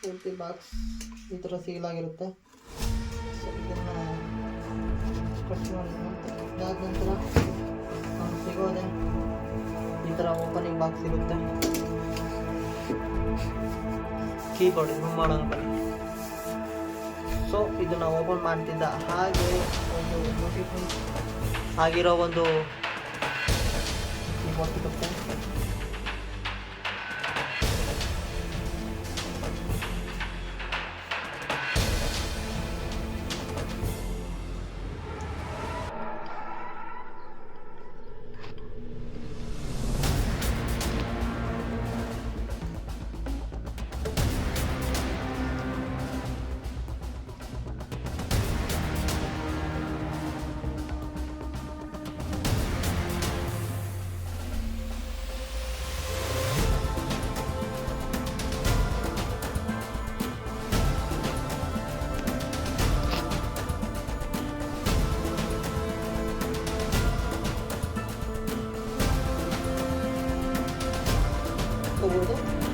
ಪೂರ್ತಿ ಬಾಕ್ಸ್ ಈ ಥರ ಸೀಲ್ ಆಗಿರುತ್ತೆ. ಸೊ ಇದನ್ನು ಕಟ್ ಮಾಡಿ ಅದಾದ ನಂತರ ಸಿಗೋದೆ ಈ ಥರ ಓಪನಿಂಗ್ ಬಾಕ್ಸ್ ಇರುತ್ತೆ. ಕೀಬೋರ್ಡ್ ರಿಮೂವ್ ಮಾಡೋಣ ಬನ್ನಿ. ಸೊ ಇದನ್ನು ಓಪನ್ ಮಾಡ್ತಿದ್ದ ಹಾಗೆ ಒಂದು ಬ್ಯೂಟಿಫುಲ್ ಆಗಿರೋ ಒಂದು ಕೀಬೋರ್ಡ್ ಸಿಗುತ್ತೆ.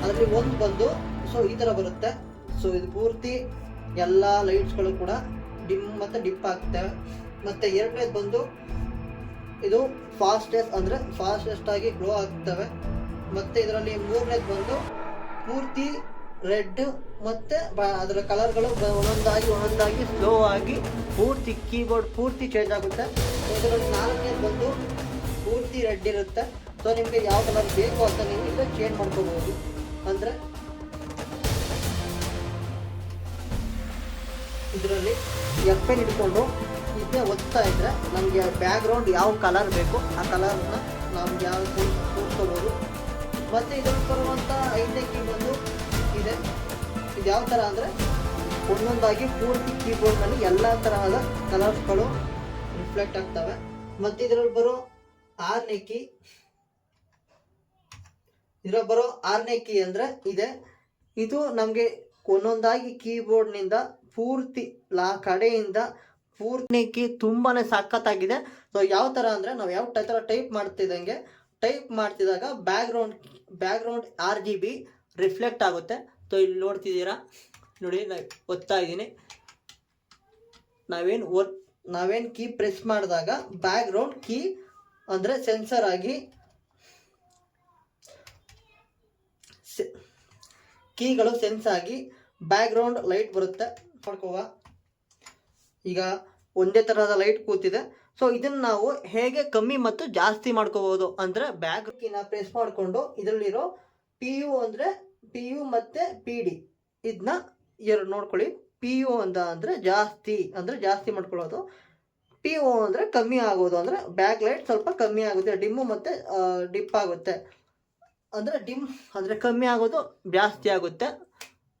ಅದರಲ್ಲಿ ಒಂದು ಬಂದು ಸೊ ಈ ತರ ಬರುತ್ತೆ. ಸೊ ಇದು ಪೂರ್ತಿ ಎಲ್ಲ ಲೈಟ್ಸ್ಗಳು ಕೂಡ ಡಿಮ್ ಮತ್ತೆ ಡಿಪ್ ಆಗ್ತವೆ. ಮತ್ತೆ ಎರಡನೇದು ಬಂದು ಇದು ಫಾಸ್ಟೆಸ್ಟ್ ಆಗಿ ಗ್ಲೋ ಆಗ್ತವೆ. ಮತ್ತೆ ಇದರಲ್ಲಿ ಮೂರನೇದು ಬಂದು ಪೂರ್ತಿ ರೆಡ್ ಮತ್ತೆ ಅದರ ಕಲರ್ಗಳು ಒಂದೊಂದಾಗಿ ಸ್ಲೋ ಆಗಿ ಪೂರ್ತಿ ಕೀಬೋರ್ಡ್ ಪೂರ್ತಿ ಚೇಂಜ್ ಆಗುತ್ತೆ. ಇದರಲ್ಲಿ ನಾಲ್ಕನೇದು ಬಂದು ಪೂರ್ತಿ ರೆಡ್ ಇರುತ್ತೆ. ಸೊ ನಿಮಗೆ ಯಾವ ಕಲರ್ ಬೇಕು ಅಂತ ನೀವು ಈಗ ಚೇಂಜ್ ಮಾಡ್ಕೋಬಹುದು. ಅಂದರೆ ಇದರಲ್ಲಿ ಎಪ್ಪೆನ್ ಹಿಡ್ಕೊಂಡು ಇದನ್ನೇ ಒತ್ತಾ ಇದ್ರೆ ನಮಗೆ ಬ್ಯಾಕ್ಗ್ರೌಂಡ್ ಯಾವ ಕಲರ್ ಬೇಕು ಆ ಕಲರ್ನ ನಮ್ಗೆ ಯಾವ ಕೂತ್ಕೋಬೋದು. ಮತ್ತು ಇದರಲ್ಲಿ ಬರುವಂಥ 5ನೇ ಕೀ ಬಂದು ಇದೆ. ಇದು ಯಾವ ಥರ ಅಂದರೆ ಒಂದೊಂದಾಗಿ ಪೂರ್ತಿ ಕೀಬೋರ್ಡ್ನಲ್ಲಿ ಎಲ್ಲ ತರಹದ ಕಲರ್ಸ್ಗಳು ರಿಫ್ಲೆಕ್ಟ್ ಆಗ್ತವೆ. ಮತ್ತು ಇದರಲ್ಲಿ ಬರೋ 6ನೇ ಕೀ ಅಂದರೆ ಇದೆ. ಇದು ನಮಗೆ ಒಂದೊಂದಾಗಿ ಕೀಬೋರ್ಡ್ನಿಂದ ಪೂರ್ತಿ ಕಡೆಯಿಂದ ಪೂರ್ತಿ ಕೀ ತುಂಬಾ ಸಖತ್ತಾಗಿದೆ. ಸೊ ಯಾವ ಥರ ಅಂದರೆ ನಾವು ಯಾವ ಥರ ಟೈಪ್ ಮಾಡ್ತಿದ್ದಾಗ ಬ್ಯಾಕ್ಗ್ರೌಂಡ್ RGB ರಿಫ್ಲೆಕ್ಟ್ ಆಗುತ್ತೆ. ಸೊ ಇಲ್ಲಿ ನೋಡ್ತಿದ್ದೀರಾ ನೋಡಿ, ನಾನು ಒತ್ತಾ ಇದ್ದೀನಿ. ನಾವೇನು ಕೀ ಪ್ರೆಸ್ ಮಾಡಿದಾಗ ಬ್ಯಾಕ್ಗ್ರೌಂಡ್ ಕೀ ಅಂದರೆ ಸೆನ್ಸರ್ ಆಗಿ ಕೀಗಳು ಸೆನ್ಸ್ ಆಗಿ ಬ್ಯಾಕ್ಗ್ರೌಂಡ್ ಲೈಟ್ ಬರುತ್ತೆ. ನೋಡ್ಕೋವ ಈಗ ಒಂದೇ ತರಹದ ಲೈಟ್ ಕೂತಿದೆ. ಸೊ ಇದನ್ನು ನಾವು ಹೇಗೆ ಕಮ್ಮಿ ಮತ್ತು ಜಾಸ್ತಿ ಮಾಡ್ಕೋಬಹುದು ಅಂದರೆ ಬ್ಯಾಕ್ ಕೀನ ಪ್ರೆಸ್ ಮಾಡಿಕೊಂಡು ಇದರಲ್ಲಿರೋ PU ಮತ್ತು PD ಇದನ್ನ ಎರಡು ನೋಡ್ಕೊಳ್ಳಿ. PU ಅಂದರೆ ಜಾಸ್ತಿ ಮಾಡ್ಕೊಳ್ಳೋದು, PO ಅಂದರೆ ಕಮ್ಮಿ ಆಗೋದು. ಅಂದರೆ ಬ್ಯಾಕ್ ಲೈಟ್ ಸ್ವಲ್ಪ ಕಮ್ಮಿ ಆಗುತ್ತೆ, ಡಿಮ್ಮು ಮತ್ತು ಡಿಪ್ ಆಗುತ್ತೆ. ಅಂದರೆ ಡಿಮ್ ಅಂದರೆ ಕಮ್ಮಿ ಆಗೋದು, ಜಾಸ್ತಿ ಆಗುತ್ತೆ.